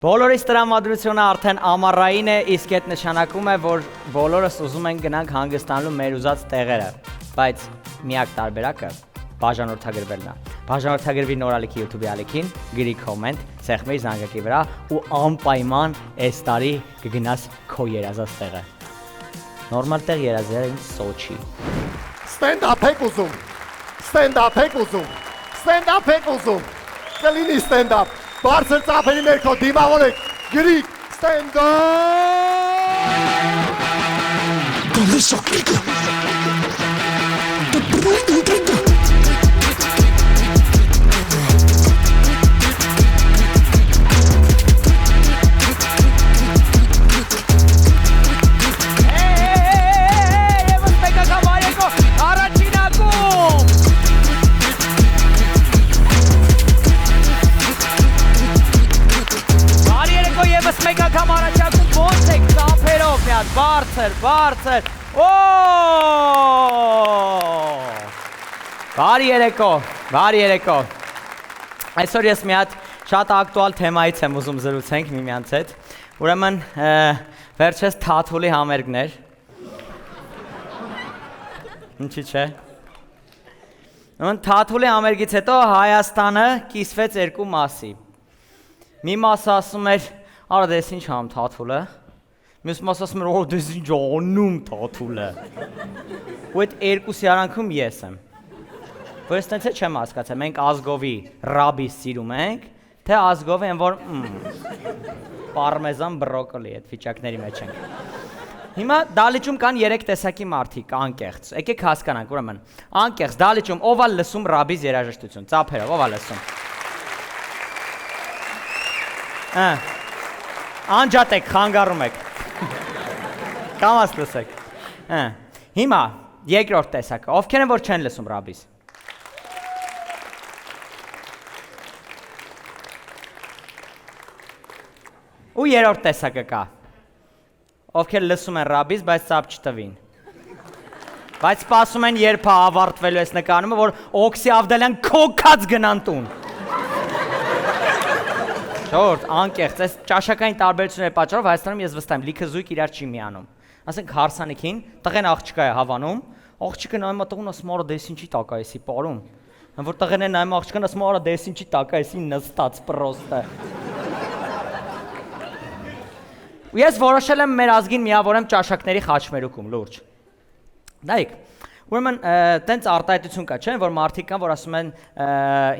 Բոլորիս տրամադրությունը արդեն ամառային է, իսկ այդ նշանակում է, որ բոլորս ուզում ենք գնանք հանգստանալու մեր ուզած տեղերը, բայց միակ տարբերակը բաժանորդագրվելն է։ Բաժանորդագրվի նորալիքի YouTube-ի ալիքին, գրի կոմենտ, սեղմեի զանգակի վրա ու անպայման այս տարի կգնաս քո երազած տեղը։ Նորմալ տեղ երազել են Սոչի։ Stand-up եք ուզում։ Stand-up եք ուզում։ Stand-up եք ուզում։ Կլինի stand-up։ Բարձր ծափերի ներքո դիմավորեք, գրիկ, stand-up։ Գալիս ակրիկը։ Դպրույն ուտեկը։ Բարձր, բարի երեկո, այսօր ես մի հատ շատ ակտուալ թեմայից եմ ուզում զրուցենք միմյանց հետ, ուրեմն վերջես Թաթուլի համերգներ, ինչի չէ, Թաթուլի համերգից հետո Հայաստանը կիսվեց երկու մասի, մի մասը ասում էր, արա դես ինչ համ Թաթուլը, Մյուս մաս ասում էր, դες ինչ անում Թաթուլը, ու այդ երկուսի արանքում ես եմ, որ ես տենց է չեմ հասկացել, մենք ազգովի ռաբիս սիրում ենք, թե ազգովի են, որ պարմեզան բրոկոլի այդ վիճակների մեջ ենք։ Հիմա դալիճում կան 3 տեսակի մարդիկ, անկեղծ, եկեք հասկանանք, ուրեմն, անկեղծ, դալիճում ով ա լսում ռաբիս երաժշտություն, ծափերով, ով ա լսում։ Անջատեք, խանգարում եք։ Կամաս լսեք, հիմա երկրորդ տեսակը, ովքեր են որ չեն լսում ռաբիս։ Ու երրորդ տեսակը կա, ովքեր լսում են ռաբիս, բայց ծապ չտվին։ Բայց սպասում են երբ է ավարտվելու ես նկարումը, որ օքսի ավդելյան քոքած գնան տուն։ Շորդ, անկեղծ, այս ճաշակային տարբերությունների պատճառով Հայաստանում ես վստահ եմ, լիքը զույգ իրար չի միանում։ Ասենք հարսանիքին, տղեն աղջկա է հավանում, աղջիկը նայում է տղուն ասում արա դես ինչի տակա էսի պարում։ Որ տղեն է նայում աղջկան ասում արա դես ինչի տակա էսի նստած պրոստը։ Ու ես որոշել եմ մեր ազգին միավորեմ ճաշակների խաչմերուկում, լուրջ։ Նայեք, ուրեմն տենց արտահայտություն կա, չէ՞, որ մարդիկ կան, որ ասում են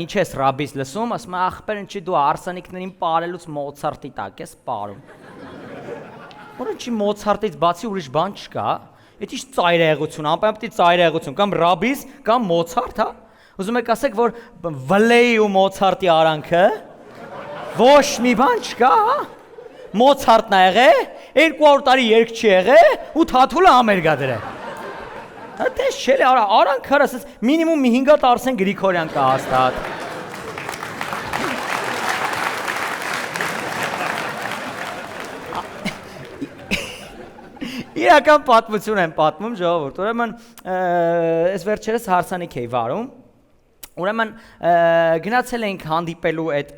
ինչ ես ռաբիս լսում, ասում են ախպեր ինչի դու հարսանիքներին պարելուց Մոցարտի տակ ես պարում։ Որ ինչի Մոցարտից բացի ուրիշ բան չկա, այդ ինչ ծայրահեղություն, անպայման պիտի ծայրահեղություն, կամ ռաբիս, կամ Մոցարտ, հա։ Ուզում եք ասեք, որ Վլեի ու Մոցարտի արանքը ոչ մի բան չկա, հա։ Մոցարտն ա եղել, 200 տարի երգ չի եղել ու Թաթուլը համերգ ա դրել։ Դες չէ, արանք հրս, մինիմում մի 5 հատ Արսեն Գրիգորյան կա հաստատ։ Իրական պատմություն եմ պատմում, ժողովուրդ, ուրեմն ես վերջերս հարսանիք էի վարում, ուրեմն գնացել էինք հանդիպելու այդ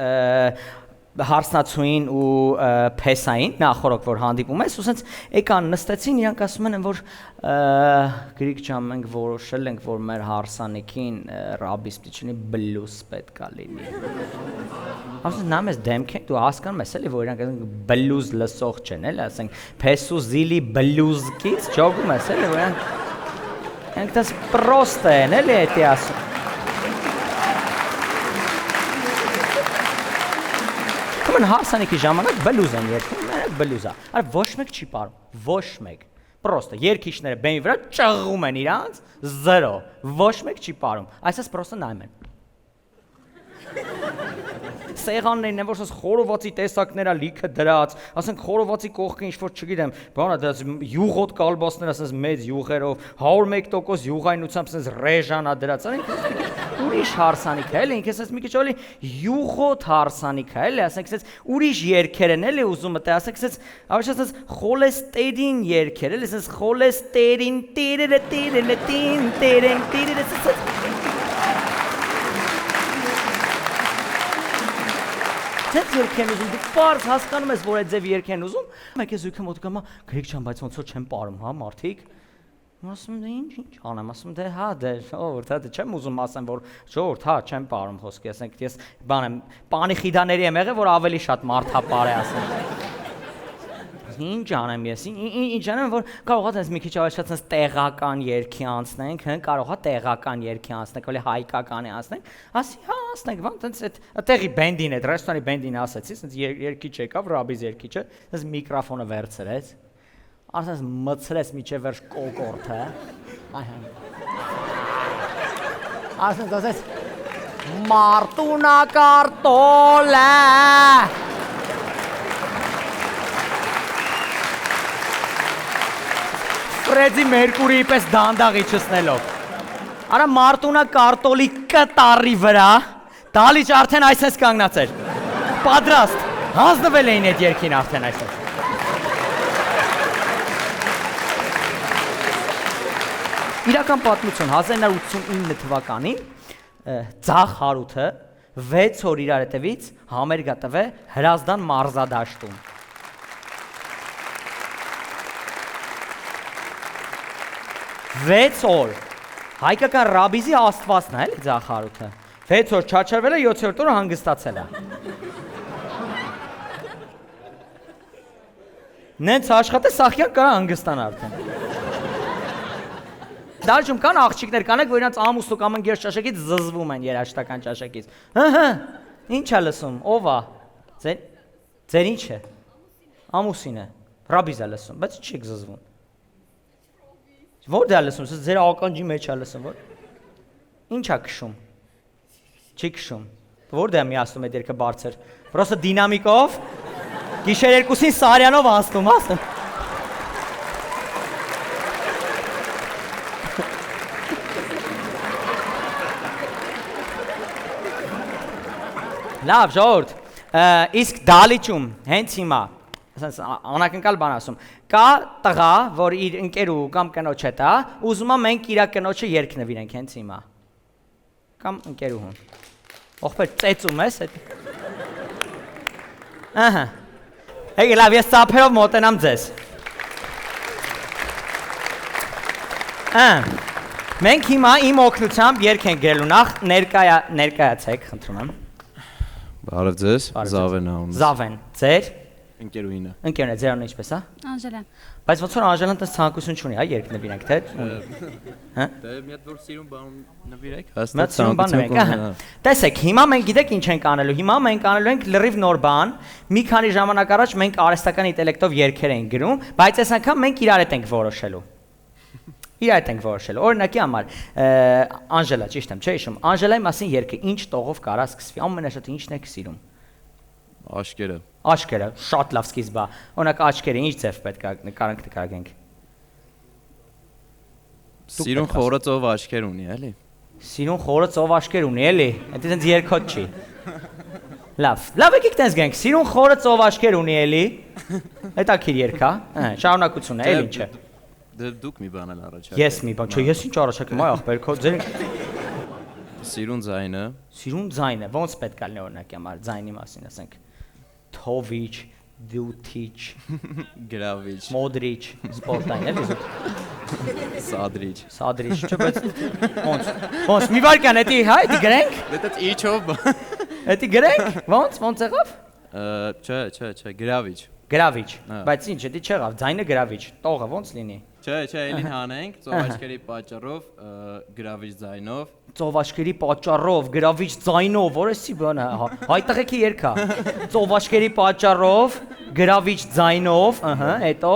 հարսնացուին ու փեսային, նախորդ որ հանդիպում ես, ու սենց եկան նստեցին, իրանք ասում են, որ գրիկ ջան, մենք որոշել ենք, որ մեր հարսանիքին ռաբիս պիտի չունի բլյուզ պետք է լինի։ Ասում նամ ես դեմք ենք, դու հասկանում ես էլի, որ իրանք բլյուզ լսող չեն, էլի, ասենք փեսու զիլի բլյուզկից ջոգում ես էլի, որ իրանք դες պրոստը են, էլի էտի ասում։ Ուրեմն հարսանիքի ժամանակ բլյուզ են երգում, մենակ բլյուզ է, այլ ոչ մեկ չի պարում, ոչ մեկ, պրոստը, երգիչները բեմի վրա ճղղում են իրանց, 0, ոչ մեկ չի պարում, այսպես պրոստը նայում են։ Սեղաններն են, որ ասես խորովածի տեսակներ ա լիքը դրած, ասենք խորովածի կողքը ինչ-որ չգիտեմ, բան ա դրած յուղոտ կալբասներ, ասես մեծ յուղերով, 101% յուղայնությամբ ասես ռեժան ա դրած, ուրիշ հարսանիք է, էլի, ինքես ասես մի քիչ էլի յուղոտ հարսանիք է, էլի, ասենք ասես ուրիշ երգեր են, էլի ուզում մտե, ասենք ասես ավելի ասես խոլեստերին երգեր, էլի, ասես խոլեստերին տիրերը տիրերը տին տիրեն տիրերը ասես Ձեզ երկեն ուզում, դու պարզ հասկանում ես, որ այդ ձև երկեն ուզում, մեկ է զույգը մոտ կամա, գրիք չան, բայց ոնց որ չեմ պարում, հա, մարդիկ։ Ասում դե ինչ անեմ, ասում դե հա, դե ժողովուրդ, հա, դե չեմ ուզում ասեմ, որ ժողովուրդ, հա, չեմ պարում խոսքի, ասենք, ես բան եմ, պանի խիդաների եմ եղել, որ ավելի շատ մարդ հա պար է ասեմ։ Ինչ անեմ ես, ինչ անեմ, որ կարող է տես մի քիչ ավելի շատ տեղական երգի անցնենք, հա, կարող է տեղական երգի անցնենք, էլի հայկականի անցնենք, ասի, հա, անցնենք, բան, տենց այդ տեղի բենդին է, ռեստորանի բենդին ասեցի, տենց երգիչ եկավ, ռաբիզ երգիչը, տենց միկրոֆոնը վերցրեց, ասես մցրեց միջև վերջ կոկորտը, ասես մարտունակարտոլ է, Ֆրեդի Մերկուրիի պես դանդաղի չսնելով։ Արա մարտունա կարտոլի կտարի վրա, դալիճ արդեն այսպես կանգնած էր։ Պատրաստ, հանձնվել էին այդ երկին արդեն այսպես։ Իրական պատմություն 1989 թվականին Ձախ Հարութը 6 օր իրար հետևից համերգ տվե Հրազդան մարզադաշտում։ 6 օր հայկական ռաբիզի աստվածն է, էլի Ձախ Հարութը։ 6 օր չաչարվել է, 7-րդ օրը հանգստացել է։ Նենց աշխատե սախյակ կարա հանգստան արդեն։ Դարձում կան աղջիկներ կանեք, որ իրանց ամուսնու կամ ընկեր ճաշակից զզվում են երաժշտական ճաշակից։ Հը, ինչ է լսում, ով է։ Ձեր ինչ է։ Ամուսինը։ Ռաբիզ է լսում, բայց չի զզվում։ Որտե՞ղ է լսում, ձեր ականջի մեջ է լսում, որ։ Ինչ է քշում։ Չի քշում։ Որտե՞ղ է միացնում այդ երգը բարձր։ Պրոստը դինամիկով գիշեր 2-ին Սարյանով անցնում, ասում։ Լավ, ժողովուրդ, իսկ դալիճում հենց հիմա անակնկալ բան ասում, կա տղա, որ իր ընկերու կամ կնոջ հետ է, ուզում է մենք իր կնոջը երգ նվիրենք հենց հիմա, կամ ընկերուհուն, ողբեր ծեծում ես, ահա, հեգ լավ, ես ծափերով մոտենամ ձեզ, մենք հիմա իմ օգնությամբ երգ ենք գելու նախ, ներկայացեք, խնդրում եմ, Բարև ձեզ, Զավեն անունս, Զավեն, ձեր, Ընկերուհինը։ Ընկերն է, ձեր անունը ինչպես է։ Անժելա։ Բայց ոնց որ Անժելան տես ցանկություն չունի, հա, երգ նվիրենք, թե։ Հա։ Դե մի հատ որ սիրուն բան նվիրեք, Մի հատ սիրուն բան նվիրենք, ահա։ Տեսեք, հիմա մենք գիտեք ինչ ենք անելու։ Հիմա մենք անելու ենք լրիվ նոր բան։ Մի քանի ժամանակ առաջ մենք արհեստական ինտելեկտով երգեր ենք գրում, բայց այս անգամ մենք իրար հետ ենք որոշելու։ Իրար հետ ենք որոշելու։ Օրինակի համար, Անժելա, ճիշտ եմ, չէ՞ հիշում։ Անժելայի մասին երգը ինչ տողով կարա սկսվի։ Ամենաշատը ինչն եք սիրում։ Աշկերը։ Աշկերը, շատ լավ սկիզբ է։ Օրինակ աշկերը ինչ ձև պետք է նկարենք։ Սիրուն խորը ծով աշկեր ունի, էլի։ Սիրուն խորը ծով աշկեր ունի, էլի։ Դա դենց երկոտ չի։ Լավ եկեք տենց գենք։ Սիրուն խորը ծով աշկեր ունի, էլի։ Հետաքրիր երգ է, շարունակություն է, էլի ինչ է։ Դե դուք մի բան էլ առաջարկեք։ Ես մի բան, չէ, ես ինչ առաջարկեմ, այ ախպեր, քո ձեր Սիրուն ձայնը։ Սիրուն ձայնը, ոնց պետք է լինի օրինակի համար ձայնի մասին ասենք։ Թովիչ, դյութիչ, Գրավիչ, մոդրիչ, սպորտային, էլի զուտ։ Սադրիչ, չէ, բայց ոնց մի վարքան, էդի, հա, էդի գրենք։ Դե դա իջով։ Էդի գրենք, ոնց եղավ։ Չէ, գրավիչ։ Գրավիչ, բայց ինչ, էդի չեղավ, ձայնը գրավիչ, տողը ոնց լինի։ Չէ, էլին հանենք, ծովաչկերի պատճառով, գրավիչ ձայնով։ Ծովաչկերի պատճառով, գրավիչ ձայնով, որ էսի բանը, հայ տղեկի երգ է։ Ծովաչկերի պատճառով, գրավիչ ձայնով, ըհը, հետո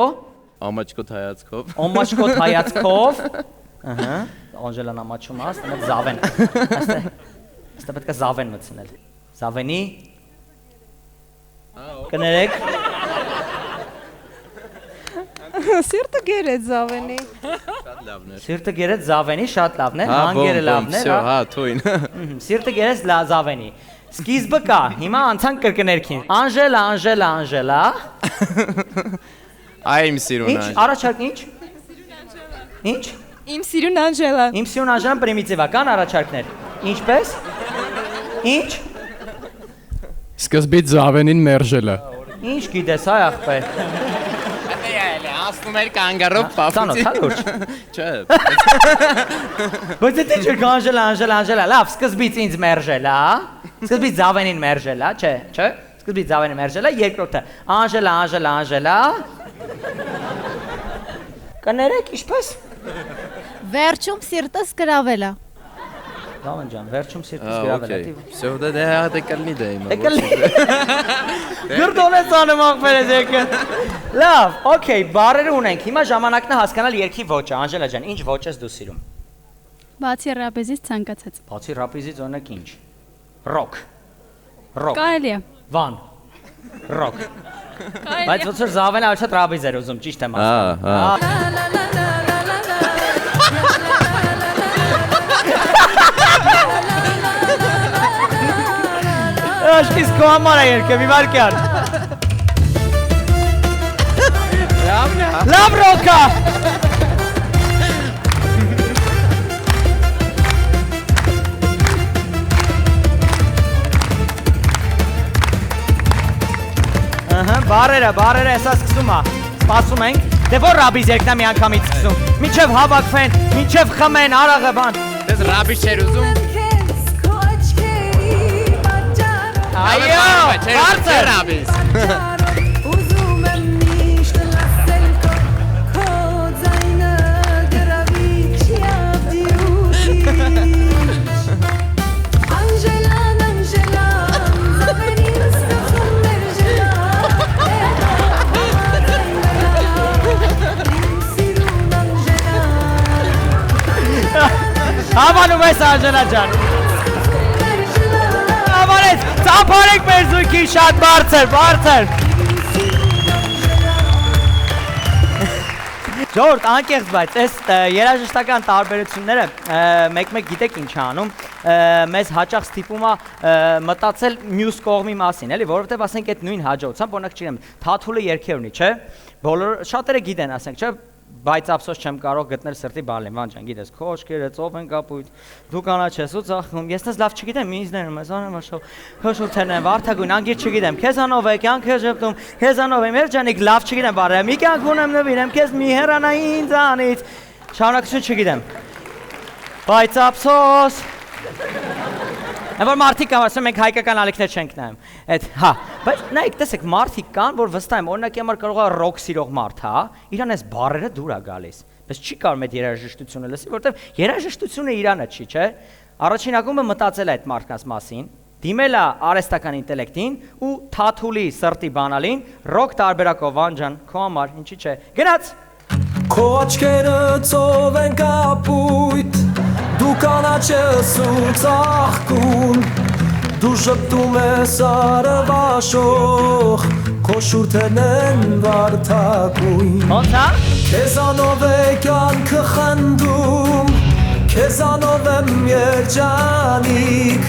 Ամաչկոտ հայացքով։ Ամաչկոտ հայացքով, ըհը, Անժելան ամաչում է, ստե Զավեն։ Ստե պետք է Զավեն մտցնել։ Զավենի կներեք։ Սիրտը գերեց Զավենի։ Շատ լավն է։ Սիրտը գերեց Զավենի, շատ լավն է, հանգերը լավն է։ Հա, թույն։ Սիրտը գերեց Զավենի։ Սկիզբը կա, հիմա անցանք կրկներքին։ Անժելա։ Այ իմ սիրուն Ինչ, առաջարկ ինչ։ Ինչ։ Իմ սիրուն Անժելա։ Իմ սիրուն Անժելան պրիմիտիվ է, կան առաջարկներ։ Ինչպես։ Ինչ։ Սկզբից Զավենին մերժելը։ Ինչ գիտես, այ ախպեր։ Ասում էր կանգարով Ծանոթ, հա լուրջ։ Չէ։ Բայց դե չէ Անժելա, լավ, սկզբից ինձ մերժել, հա։ Սկզբից Զավենին մերժել, հա, չէ։ Սկզբից Զավենին մերժել, երկրորդը Անժելա։ Կներեք, ինչպես։ Վերջում սիրտս գրավելա։ Զավեն ջան, վերջում սիրտս գրավել է։ Всё, դե հա կլինի դե հիմա։ Գրդոնես անում ախպերես եկը։ Լավ, օքեյ, բարերը ունենք։ Հիմա ժամանակն է հասկանալ երկի ոճը, Անժելա ջան, ինչ ոճ ես դու սիրում։ Բացի ռապեզից ցանկացած։ Բացի ռապիզից օրինակ ինչ։ Ռոք։ Կարելի է։ Վան։ Ռոք։ Բայց ոնց որ Զավենը ոչ ռապիզ էր ուզում, ճիշտ եմ ասում։ Աշկիս քո համար է երկը, մի վարկյան։ Լավ ռոքա։ Բարերը, հեսա սկսում է, սպասում ենք, դե որ ռաբիզ երկնա մի անգամից սկսում, մինչև հավակվեն, մինչև խմեն, արաղը բան։ Դες ռաբի չեր ուզում։ Այո, բարձր։ ռաբիս։ Հավանում ես Անժելա ջան։ Հավանեց, ծափարեք մեր զույգի շատ բարձր։ Ժողովուրդ, անկեղծ բայց, այս երաժշտական տարբերությունները մեկ-մեկ գիտեք ինչ է անում, մեզ հաճախ ստիպում է մտածել մյուս կողմի մասին, էլի, որովհետև ասենք այդ նույն հաջողությամբ, օրինակ չգիտեմ, Թաթուլը երգեր ունի, չէ՞։ Շատերը գիտեն, ասենք, չէ՞։ Բայց ափսոս չեմ կարող գտնել սրտի բալին, Վան ջան, գիտես, քո օջքերը ծով են կապույտ, դու կանաչ ես ու ծախում, ես նես լավ չգիտեմ, ինձներում ես, անեմ աշով, հոշուրթերն են, վարդագույն, անգիր չգիտեմ, քեզանով է, կյանք է ժպտում, քեզանով եմ, երջանիկ, լավ չգիտեմ, բարը, մի կյանք ունեմ նվիրեմ, քեզ մի հեռանայի ինձանից, շարունակություն չգիտեմ, բայց ափսոս, որ մարդիկ կան, ասում մենք հայկական ալիքներ չենք նայում, հա, բայց նայեք, տեսեք, մարդիկ կան, որ վստահ եմ, օրինակի համար կարող է ռոք սիրող մարդ, հա, իրան այս բառերը դուր է գալիս, բայց չի կարող այդ երաժշտությունը լսի, որովհետև երաժշտությունը իրանը չի, չէ, առաջին ակումբը մտածել է այդ մարդկանց մասին, դիմել է արհեստական ինտելեկտին ու Թաթուլի սրտի բանալին, ռոք տարբերակով Վան ջան, քո համար, ինչի՞ չէ, գնաց։ Քո աչքերը ծով են կապույտ, դու կանաչ ես ու ծաղկուն, դու ժպտում ես արևաշող, քո շուրթերն են վարդագույն։ Ոնց է։ Քեզանով է կյանքը խնդում, քեզանով եմ երջանիկ,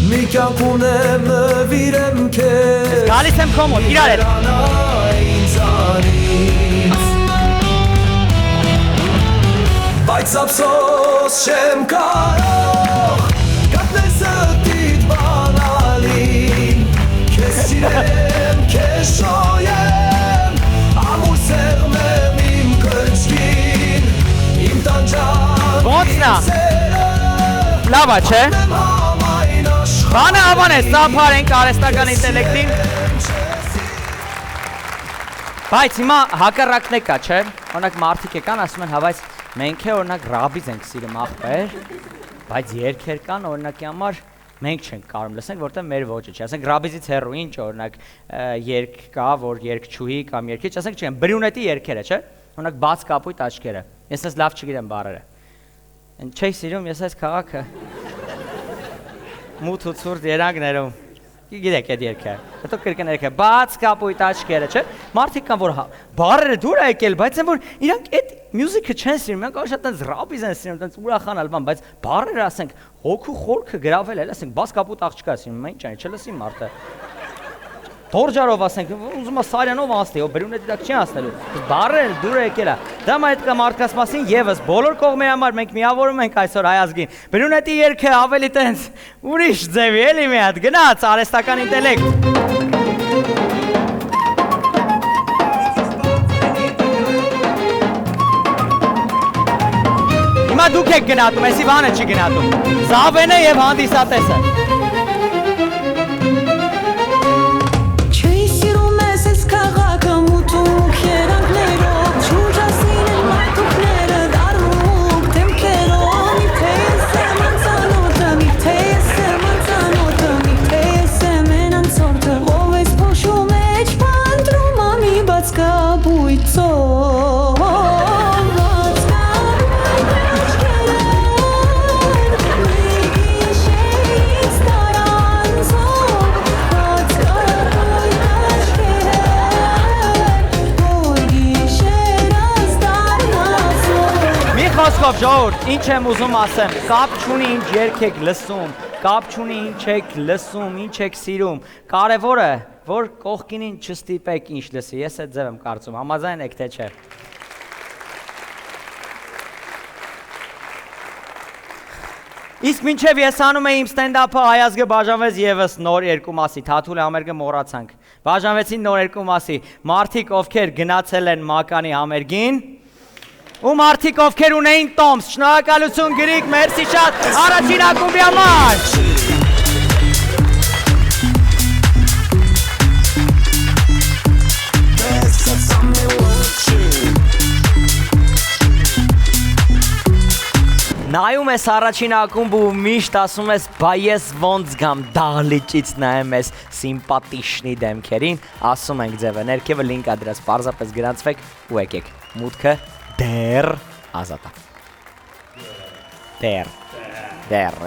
մի կյանք ունեմ նվիրեմ քեզ, գալիս եմ քո մոտ, իրար հետ։ Բայց ափսոս չեմ կարող գտնել սրտիդ բանալին, քեզ սիրեմ, քեզ շոյեմ, ամուր սեղմեմ իմ կրծքին, իմ տանջան, Ոնցն է։ Լավ է, չէ։ Բանը հավանես, ծափարենք արհեստական ինտելեկտին։ Բայց հիմա հակառակն է կա, չէ։ Օրինակ մարդիկ եկան, ասում են, հա բայց մենք է օրինակ ռաբիզ ենք սիրում ախպեր, բայց երգեր կան օրինակի համար մենք չենք կարող լսենք, որտեղ մեր ոճը չի։ Ասենք ռաբիզից հեռու ինչ օրինակ երգ կա, որ երգչուհի կամ երգիչ, ասենք չեմ, բրյունետի երգերը, չէ։ Օրինակ բաց կապույտ աչքերը։ Ես ես լավ չգիտեմ բառերը։ Չէի սիրում ես այս քաղաքը։ Մութ ու ցուրտ երանգներում։ Գիտեք այդ երգը։ Հետո կրկին երգը բաց կապույտ աչքերը, չէ՞։ Մարդիկ կան որ բառերը դուր է եկել, բայց են որ իրանք այդ մյուզիկը չեն սիրում, իրանք շատ այնց ռաբիզ են սիրում, այնց ուրախանալ բան, բայց բառերը ասենք հոգու խորքը գրավել էլ, ասենք բաց կապույտ աղջկա սիրում, ինչ այն չլսի մարդը։ Բորջարով ասենք, ուզում է Սարյանով անցնի, ո բրունետի դակ չի անցնելու։ Բարերը դուր եկել է։ Դա այդ կա մարդկանց մասին եւս բոլոր կողմերի համար մենք միավորում ենք այսօր հայ ազգին։ Բրունետի երգը ավելի տենց ուրիշ ձևի էլի մի հատ գնաց արհեստական ինտելեկտ։ Հիմա դուք եք գնահատում, էսի բանը չի գնահատում։ Զավենը եւ հանդիսատեսը։ Ժողովուրդ, ինչ եմ ուզում ասեմ, կապ չունի ինչ երգ եք լսում, կապ չունի ինչ եք լսում, ինչ եք սիրում, կարևորը, որ կողքինին չստիպեք ինչ լսի, ես այդ ձև եմ կարծում, համաձայն եք թե չէ։ Իսկ մինչև ես անում եմ իմ ստենդափը հայ ազգը բաժանվեց եւս նոր երկու մասի, Թաթուլի համերգը մոռացանք, բաժանվեցին նոր երկու մասի, մարդիկ ովքեր գնացել են Մականի համերգին, ու մարդիկ ովքեր ունեին տոմս, շնորհակալություն գրիկ, մերսի շատ, առաջին ակումբի համար։ Նայում ես առաջին ակումբ ու միշտ ասում ես, բա ես ոնց գամ դահլիճից նայեմ ես սիմպատիշնի դեմքերին, ասում ենք ձևը, ներքևը լինք ա դրած, պարզապես գրանցվեք ու եկեք, մուտքը դեռ ազատ է։ Դեռ։